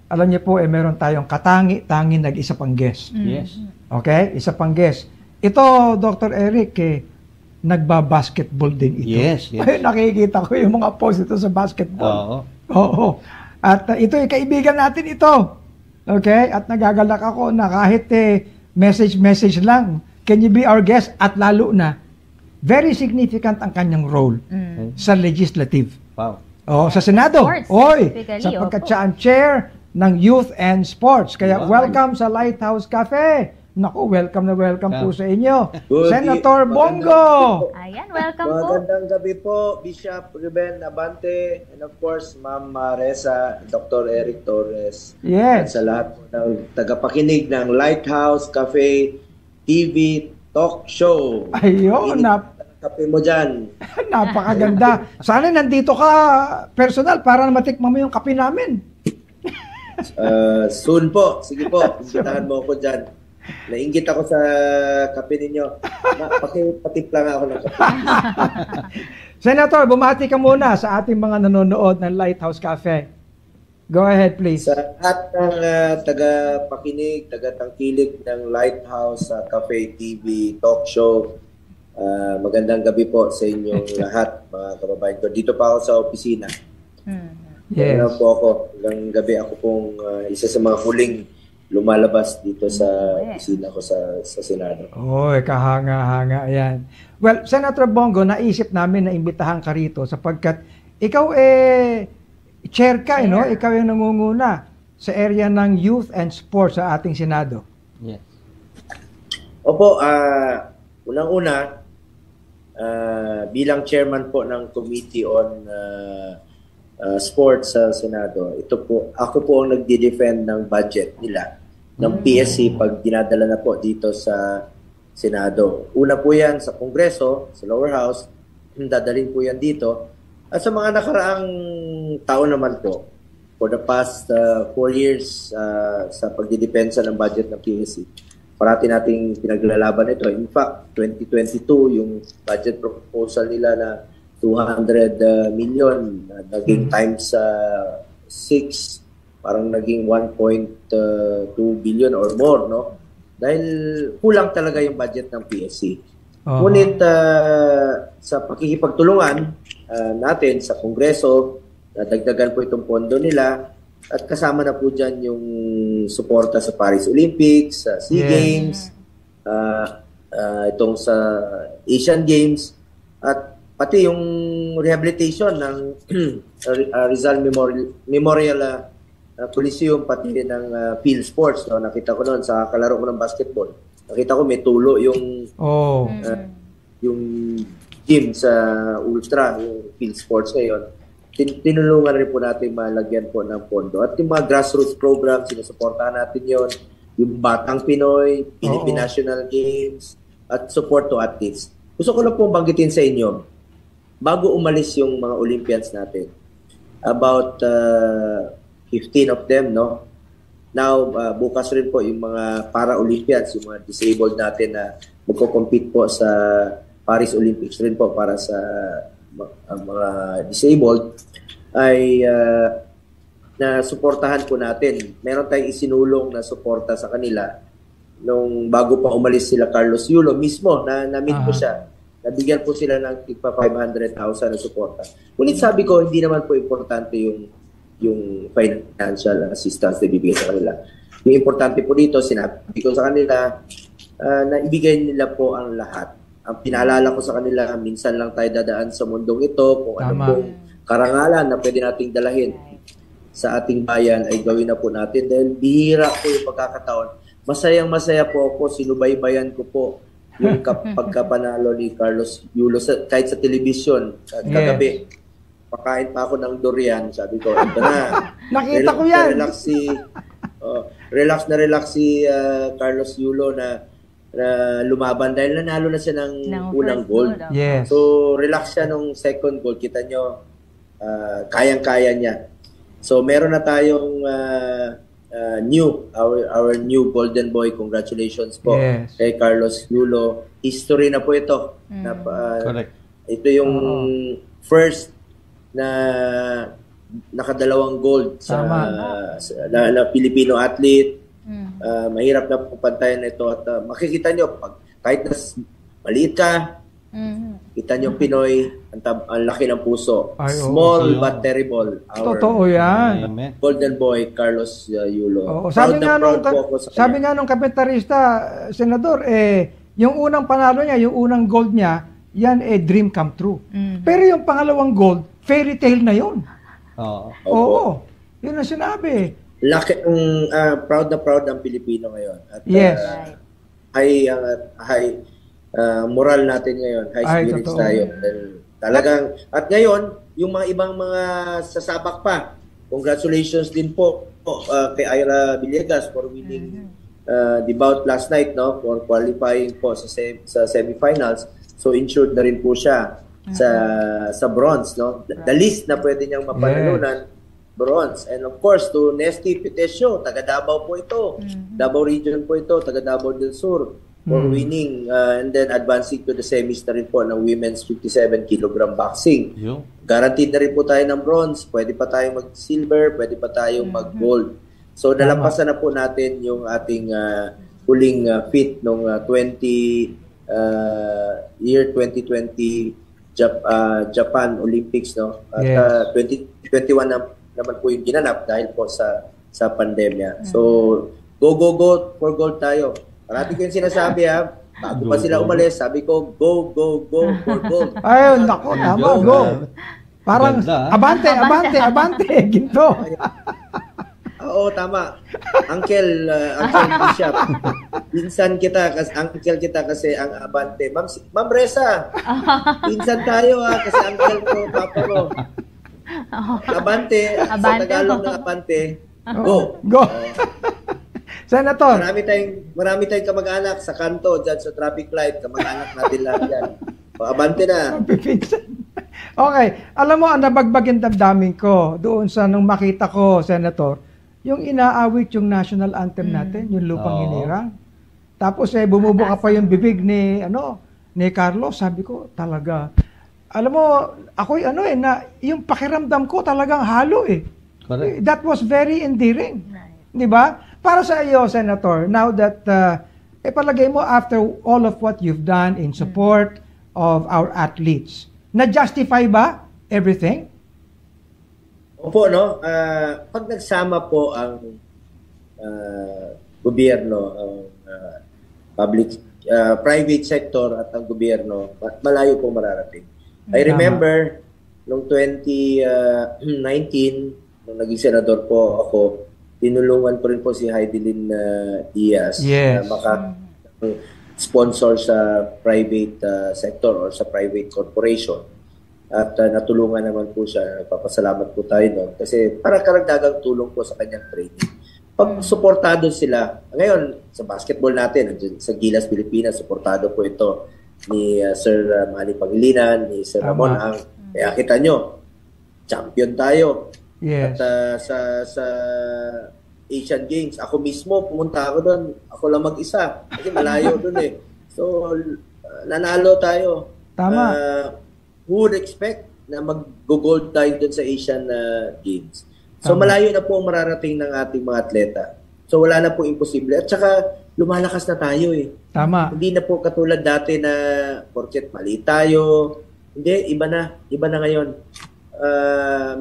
alam niyo po, meron tayong katangi-tangi nag-isa pang guest. Yes. Okay? Isa pang guest. Ito, Dr. Eric, nagba-basketball din ito. Yes, yes. Ay, nakikita ko yung mga post ito sa basketball. Oo. Oo. At ito, kaibigan natin ito. Okay? At nagagalak ako na kahit message lang, can you be our guest? At lalo na, very significant ang kanyang role sa legislative. Wow. Oh, sa Senado. Sports, Oy, specifically, sapagkat siya ang chair ng Youth and Sports. Kaya welcome sa Lighthouse Cafe. Naku, welcome na welcome po sa inyo. Senator Bongo. Ayan, welcome po. Magandang gabi po, Bishop Ruben Abante, and of course, Ma'am Reza, Dr. Eric Torres. At Yes. sa lahat po ng tagapakinig ng Lighthouse Cafe TV Talk Show. Ayun, Kape mo dyan. napakaganda. Sana nandito ka personal para matikman mo yung kape namin. Soon po. Sige po, imbitahan mo ako dyan. Nainggit ako sa kape ninyo. Pakipatimpla nga ako ng kape. Senator, bumati ka muna sa ating mga nanonood ng Lighthouse Cafe. Go ahead, please. Sa lahat ng tagapakinig, tagatangkilik ng Lighthouse Cafe TV Talk Show, magandang gabi po sa inyong lahat, mga kababayan ko. Dito pa ako sa opisina. Yes. Ano po ako, hanggang gabi ako pong isa sa mga huling lumalabas dito sa opisina ko sa Senado. Oy, kahanga-hanga yan. Well, Senator Bongo, naisip namin na imbitahan ka rito sapagkat ikaw chair ka, no? Ikaw yung nangunguna sa area ng youth and sports sa ating Senado. Yes. Opo, unang-una, bilang chairman po ng Committee on Sports sa Senado, ako po ang nagdi-defend ng budget nila ng PSC pag dinadala na po dito sa Senado. Una po yan sa Kongreso, sa lower house, dadalhin po yan dito. At sa mga nakaraang taon naman po, for the past 4 years sa pagdidepensa ng budget ng PSC, parati nating pinaglalaban ito. In fact, 2022, yung budget proposal nila na 200 million, naging times 6, parang naging 1.2 billion or more, no? Dahil kulang talaga yung budget ng PSC. Ngunit sa pakikipagtulungan natin sa Kongreso, dagdagan po itong pondo nila at kasama na po dyan yung suporta sa Paris Olympics, sa SEA Games, itong sa Asian Games, at pati yung rehabilitation ng Rizal Memorial Coliseum, pati ng field sports. No? Nakita ko noon sa kalaro ko ng basketball. Nakita ko may tulo yung yung gym sa Ultra, yung field sports ngayon. Tinulungan rin po natin malagyan po ng pondo. At yung mga grassroots program, sinusuportahan natin yon, yung Batang Pinoy, Philippine National Games, at support to athletes. Gusto ko lang po banggitin sa inyo, bago umalis yung mga Olympians natin, about 15 of them, no? Now, bukas rin po yung mga para-Olympians, yung mga disabled natin na magko-compete po sa Paris Olympics rin po para sa mga disabled, ay na suportahan po natin. Meron tayong isinulong na suporta sa kanila nung bago pa umalis sila Carlos Yulo mismo, na-meet ko siya. Nabigyan po sila ng 500,000 na suporta. Ngunit sabi ko, hindi naman po importante yung financial assistance na ibibigay sa kanila. Yung importante po dito, sinabi ko sa kanila na ibigay nila po ang lahat. Ang pinaalala ko sa kanila, minsan lang tayo dadaan sa mundong ito, kung ano pong karangalan na pwede nating dalahin sa ating bayan ay gawin na po natin. Dahil bihira po yung pagkakataon. Masayang-masaya po ako, sinubaybayan ko po yung pagkapanalo ni Carlos Yulo, kahit sa television, kagabi. Pakain pa ako ng durian, sabi ko, ito na. Nakita ko yan. Relax si Carlos Yulo na lumaban dahil nanalo na siya ng unang gold. Yes. So, relax siya nung second gold. Kita nyo, kayang-kaya niya. So, meron na tayong our new golden boy. Congratulations po kay Carlos Yulo. History na po ito. Correct. Ito yung first na nakadalawang gold Tama. na Filipino athlete. Mahirap na pupantayan ito at makikita nyo kahit na maliit ka, kita nyo Pinoy, ang laki ng puso. Ay, oo. Small but terrible. Our Totoo yan. Amen. golden boy, Carlos Yulo. Oo. Proud na proud po ako sa Sabi kanya. nga nung kapitalista, Senador, yung unang panalo niya, yung unang gold niya, yan dream come true. Pero yung pangalawang gold, fairy tale na yun. Oo. Oo. Yun ang sinabi. Laki, proud na proud ang Pilipino ngayon. At, Yes. high moral natin ngayon, high Ay, spirits totoo. tayo. Talagang, at ngayon, yung mga ibang mga sasabak pa, congratulations din po kay Ira Villegas for winning the bout last night, no, for qualifying po sa semifinals. So insured na rin po siya sa bronze, no. The least na pwede niyang mapanalunan, bronze. And of course, to Nesty Pitesio, taga Davao po ito. Davao region po ito, taga Davao del Sur, for winning and then advancing to the semis na rin po ng women's 57 kilogram boxing. Yung. Guaranteed na rin po tayo ng bronze. Pwede pa tayong mag-silver, pwede pa tayong mag-gold. So, nalampasan na po natin yung ating huling fit nung year 2020 Japan Olympics, no? At 2021 naman po yung ginanap dahil po sa pandemya. So, go for gold tayo. Parati ko yung sinasabi, ha. Bago pa sila umalis, sabi ko, go for gold. Ay, naku, tama, go. Parang, Ganda, abante, ginto. Oo, tama. Uncle Bishop. Pinsan kita, uncle kita kasi ang abante. Ma'am Reza, pinsan tayo kasi uncle ko, papa ko. Abante, sa Tagalog ng abante, go. Go. Senator. Marami tayong kamag-anak sa kanto, dyan sa traffic light, kamag-anak natin lahat yan. O, abante na. Okay, alam mo, ang nabagbagin damdamin ko doon sa nung makita ko, Senator, yung inaawit yung national anthem natin, yung Lupang Hinirang. Tapos bumubuka pa yung bibig ni Carlos, sabi ko, talaga. Alam mo, ako na yung pakiramdam ko talagang halo Correct. That was very endearing. Di ba? Para sa iyo, Senator, now that, palagay mo, after all of what you've done in support of our athletes, na-justify ba everything? Opo, no? Pag nagsama po ang gobyerno, ang private sector at ang gobyerno, malayo po mararating. I remember, noong 2019, nung naging senador po ako, tinulungan ko rin po si Heidelin Diaz na sponsor sa private sector or sa private corporation. At natulungan naman po siya. Nagpapasalamat po tayo noon. Kasi para karagdagang tulong po sa kanyang training. Pag suportado sila, ngayon sa basketball natin, sa Gilas Pilipinas, suportado po ito ni Sir Manny Pangilinan, ni Sir Ramon Ang. Kaya kita nyo, champion tayo. Yes. At sa Asian Games, ako mismo, pumunta ako doon. Ako lang mag-isa. Kasi malayo doon eh. So, nanalo tayo. Tama. Who would expect na mag-gold tayo doon sa Asian Games? So, malayo na po ang mararating ng ating mga atleta. So, wala na po imposible. At saka, lumalakas na tayo eh. Tama. Hindi na po katulad dati na porket mali tayo. Hindi, iba na. Iba na ngayon.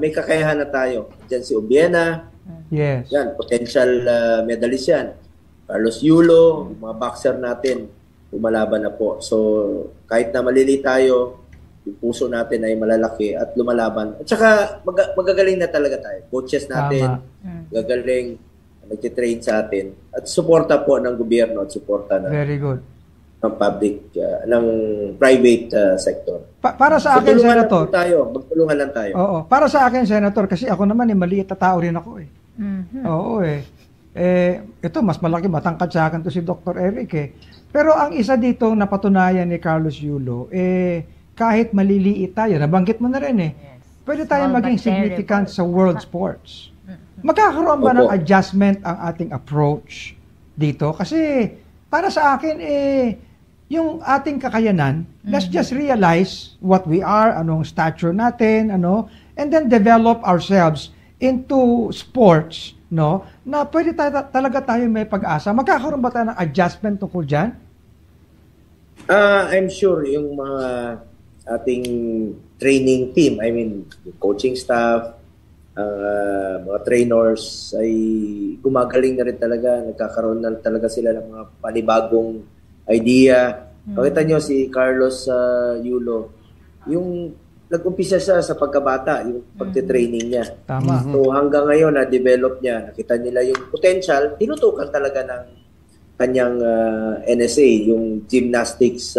May kakayahan na tayo. Diyan si Obiena. Yes. Yan, potential medalist yan. Carlos Yulo, mga boxer natin, lumalaban na po. So, kahit na malili tayo, yung puso natin ay malalaki at lumalaban. At saka, magagaling na talaga tayo. Coaches natin, gagaling, nagtitrain sa atin. At suporta po ng gobyerno at suporta ng Very good. public, ng private sector. Para sa akin, Senator. Magtulungan lang tayo. Oo. Para sa akin, Senator, kasi ako naman maliit na tao rin ako Oo ito, mas malaki, matangkad sa akin to si Dr. Eric Pero ang isa dito napatunayan ni Carlos Yulo, kahit maliliit tayo, nabanggit mo na rin pwede tayong maging significant sa world sports. Magkakaroon ba ng adjustment ang ating approach dito? Kasi para sa akin, yung ating kakayanan, let's just realize what we are, anong stature natin, and then develop ourselves into sports, no? Na pwede talaga tayo may pag-asa. Magkakaroon ba tayo ng adjustment tungkol dyan? I'm sure yung mga ating training team, I mean, coaching staff, mga trainers ay gumagaling na rin talaga, nagkakaroon na talaga sila ng mga panibagong idea. Pakita nyo si Carlos Yulo, yung nag-umpisa siya sa pagkabata, yung pagtitraining niya. Tama. So hanggang ngayon na-develop niya, nakita nila yung potential, tinutukan talaga ng kanyang NSA, yung Gymnastics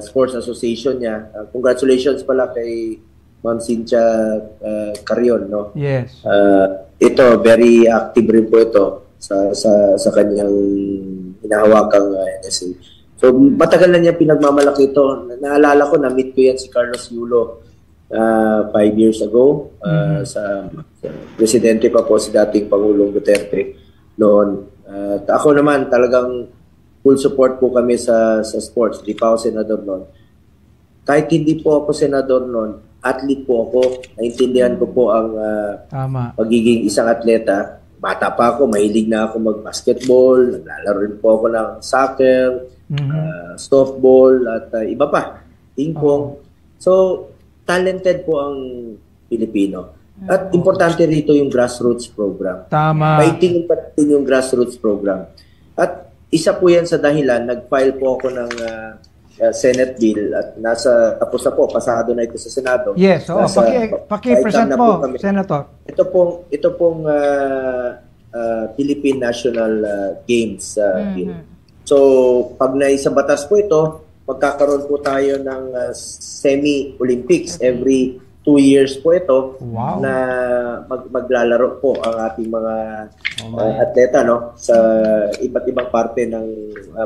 Sports Association niya. Congratulations pala kay Ma'am Cynthia Carion, no? Yes. Ito, very active rin po ito sa kanyang hinahawakang NSA. So, matagal na niya pinagmamalaki ito. Naalala ko, na-meet ko yan si Carlos Yulo 5 years ago. Sa presidente pa po si dating Pangulong Duterte noon. Ako naman, talagang full support po kami sa sports. Di pa ako senador noon. Kahit hindi po ako senador noon, athlete po ako. Naintindihan ko po ang pagiging isang atleta. Bata pa ako, mahilig na ako mag-basketball, naglalaro rin po ako ng soccer, softball, at iba pa, ping pong. So, talented po ang Pilipino. At importante rito yung grassroots program. Tama. Paitingin pa natin yung grassroots program. At isa po yan sa dahilan, nag-file po ako ng Senate bill at tapos na po, pasado na ito sa Senado. Yes, paki-present mo, Senator. Ito pong Philippine National Games bill. So, pag naisa batas po ito, magkakaroon po tayo ng semi-Olympics every 2 years po ito. Wow. Na maglalaro po ang ating mga atleta, no, sa iba't ibang parte ng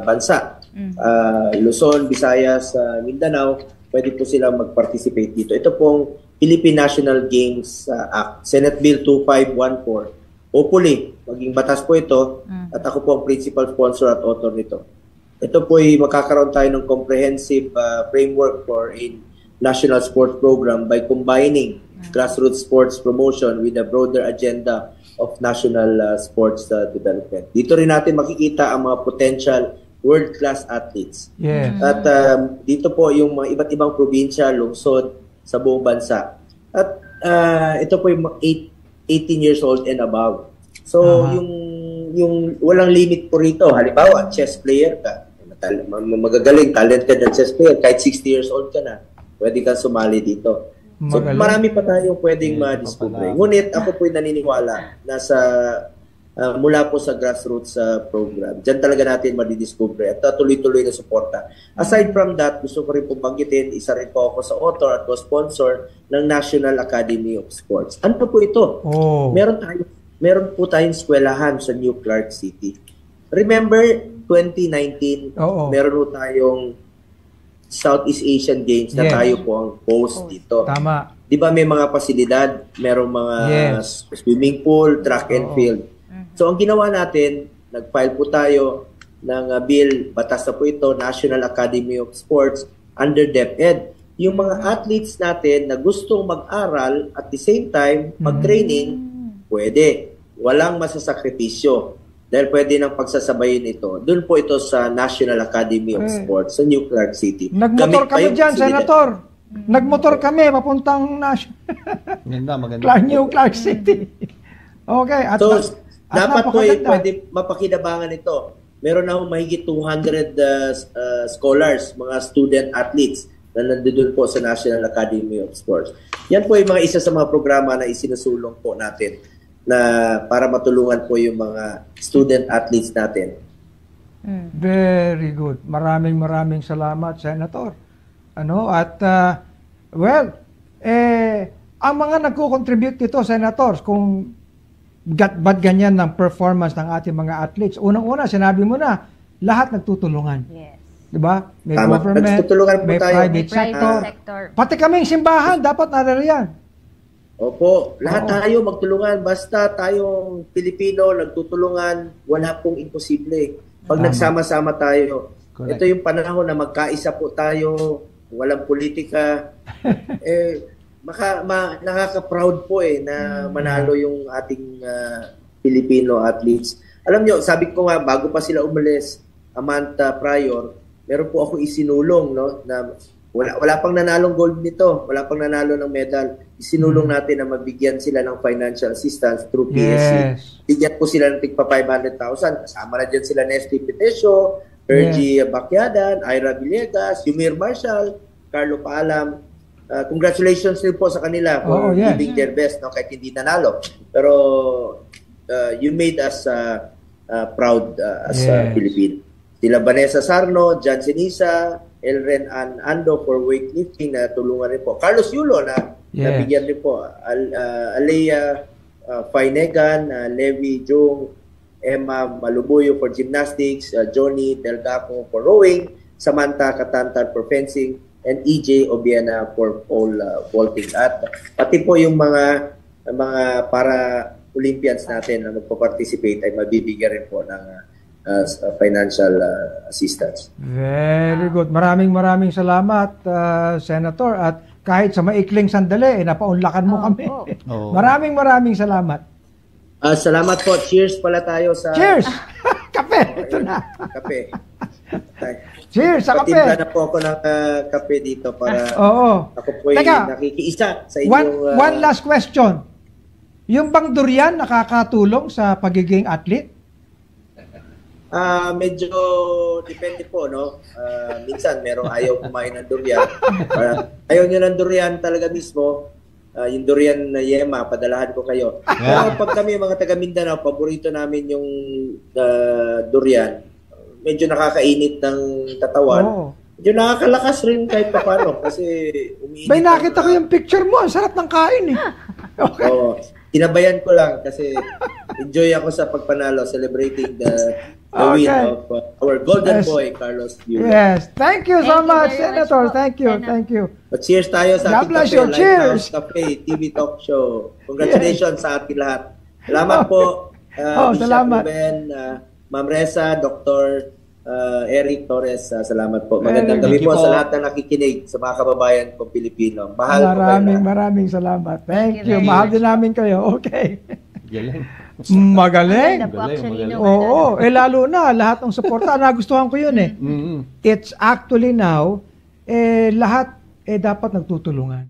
bansa. Luzon, Visayas, Mindanao, pwede po sila mag-participate dito. Ito pong Philippine National Games Act, Senate Bill 2514. Hopefully, maging batas po ito at ako po ang principal sponsor at author nito. Ito po ay makakaroon tayo ng comprehensive framework for a national sports program by combining grassroots sports promotion with a broader agenda of national sports development. Dito rin natin makikita ang mga potential world-class athletes. Yes. At dito po yung mga iba't ibang probinsya, lungsod sa buong bansa. At ito po yung 18 years old and above. So yung walang limit po rito. Halimbawa, chess player ka, magagaling, talented na chess player, kahit 60 years old ka na, pwede kang sumali dito. So, marami pa tayong pwedeng ma-discover. Ngunit ako po'y naniniwala na mula po sa grassroots program, dyan talaga natin madidiscover at tuloy-tuloy na suporta. Aside from that, gusto ko rin po banggitin, isa rin po ako sa author at co-sponsor ng National Academy of Sports. Ano po ito? Meron po tayong eskwelahan sa New Clark City. Remember, 2019, meron po tayong Southeast Asian Games na tayo po ang host dito. Tama. Di ba may mga pasilidad, merong mga swimming pool, track and field. So ang ginawa natin, nag-file po tayo ng bill, batas na po ito, National Academy of Sports under DepEd. Yung mga athletes natin na gustong mag-aral at the same time mag-training, pwede. Walang masasakripisyo. Dahil pwede nang pagsasabayin ito. Doon po ito sa National Academy of Sports sa New Clark City. Nagmotor kami dyan, Senator. Nagmotor kami, papuntang New Clark City. Okay. At so, dapat po pwede mapakinabangan ito. Meron na mahigit 200 scholars, mga student athletes na nandun po sa National Academy of Sports. Yan po yung mga isa sa mga programa na isinusulong po natin na para matulungan po yung mga student athletes natin. Very good. Maraming salamat, Senator. Ang mga nagko-contribute dito, Senators, kung ba't ganyan ng performance ng ating mga athletes, unang-una, sinabi mo na, lahat nagtutulungan. Yes. Diba? May government, may private sector. Pati kaming simbahan, dapat naririyan. Opo, lahat tayo magtulungan. Basta tayong Pilipino nagtutulungan, wala pong imposible. Pag nagsama-sama tayo, correct. Ito yung panahon na magkaisa po tayo, walang politika. nakaka-proud po na manalo yung ating Filipino athletes. Alam nyo, sabi ko nga, bago pa sila umalis, a month prior, meron po ako isinulong, no, na wala pang nanalong gold nito, wala pang nanalo ng medal. Isinulong natin na mabigyan sila ng financial assistance through PSC. Yes. Bigyan po sila ng tigpa 500,000. Kasama na dyan sila Nesty Petesio, Ergie Bacyadan, Ira Villegas, Yumir Marshall, Carlo Paalam. Congratulations din po sa kanila for giving their best, no, kahit hindi nanalo. Pero you made us proud as Filipino. Sila Vanessa Sarno, Jan Sinisa, Elren Ando for weightlifting na tulungan rin po. Carlos Yulo na nabigyan rin po. Alea Fainegan, Levi Jung, Emma Malubuyo for gymnastics, Johnny Delgaco for rowing, Samantha Katantan for fencing, and EJ Obiena for pole vaulting. At pati po yung mga para Olympians natin na magpa-participate ay mabibigyan rin po ng financial assistance. Very good. Maraming salamat, Senator. At kahit sa maikling sandali, napaunlakan mo kami. Maraming salamat. Salamat po. Cheers pala tayo sa... Cheers! Kape! Ito na. Kape. Cheers sa kape! Patimpla na po ako ng kape dito para ako po nakikiisa sa inyong... One last question. Yung bang durian nakakatulong sa pagiging athlete? Medyo depende po, no? Minsan merong ayaw kumain ng durian. Ayaw nyo ng durian talaga mismo. Yung durian na yema, padalahan ko kayo. Pero pag kami mga taga Mindanao, paborito namin yung durian. Medyo nakakainit ng katawan. Medyo nakakalakas rin kahit paano kasi umiinit. Bay, nakita ko yung picture mo. Ang sarap ng kain eh. Okay. Tinabayan ko lang kasi enjoy ako sa pagpanalo, celebrating the win of our golden boy, Carlos Yulo. Yes. Thank you so much, Senator. Thank you. But cheers tayo sa ating kape, Cheers. Lighthouse Cafe, TV Talk Show. Congratulations sa ating lahat. Salamat po, salamat. Ruben, Ma'am Reza, Dr. Eric Torres, salamat po. Magandang gabi po sa lahat na nakikinig, sa mga kababayan kong Pilipino. Maraming salamat. Thank you. Mahal din namin kayo. Okay. Magaling. Oo. Lalo na, lahat ng suporta. Nagustuhan ko yun It's actually now, lahat dapat nagtutulungan.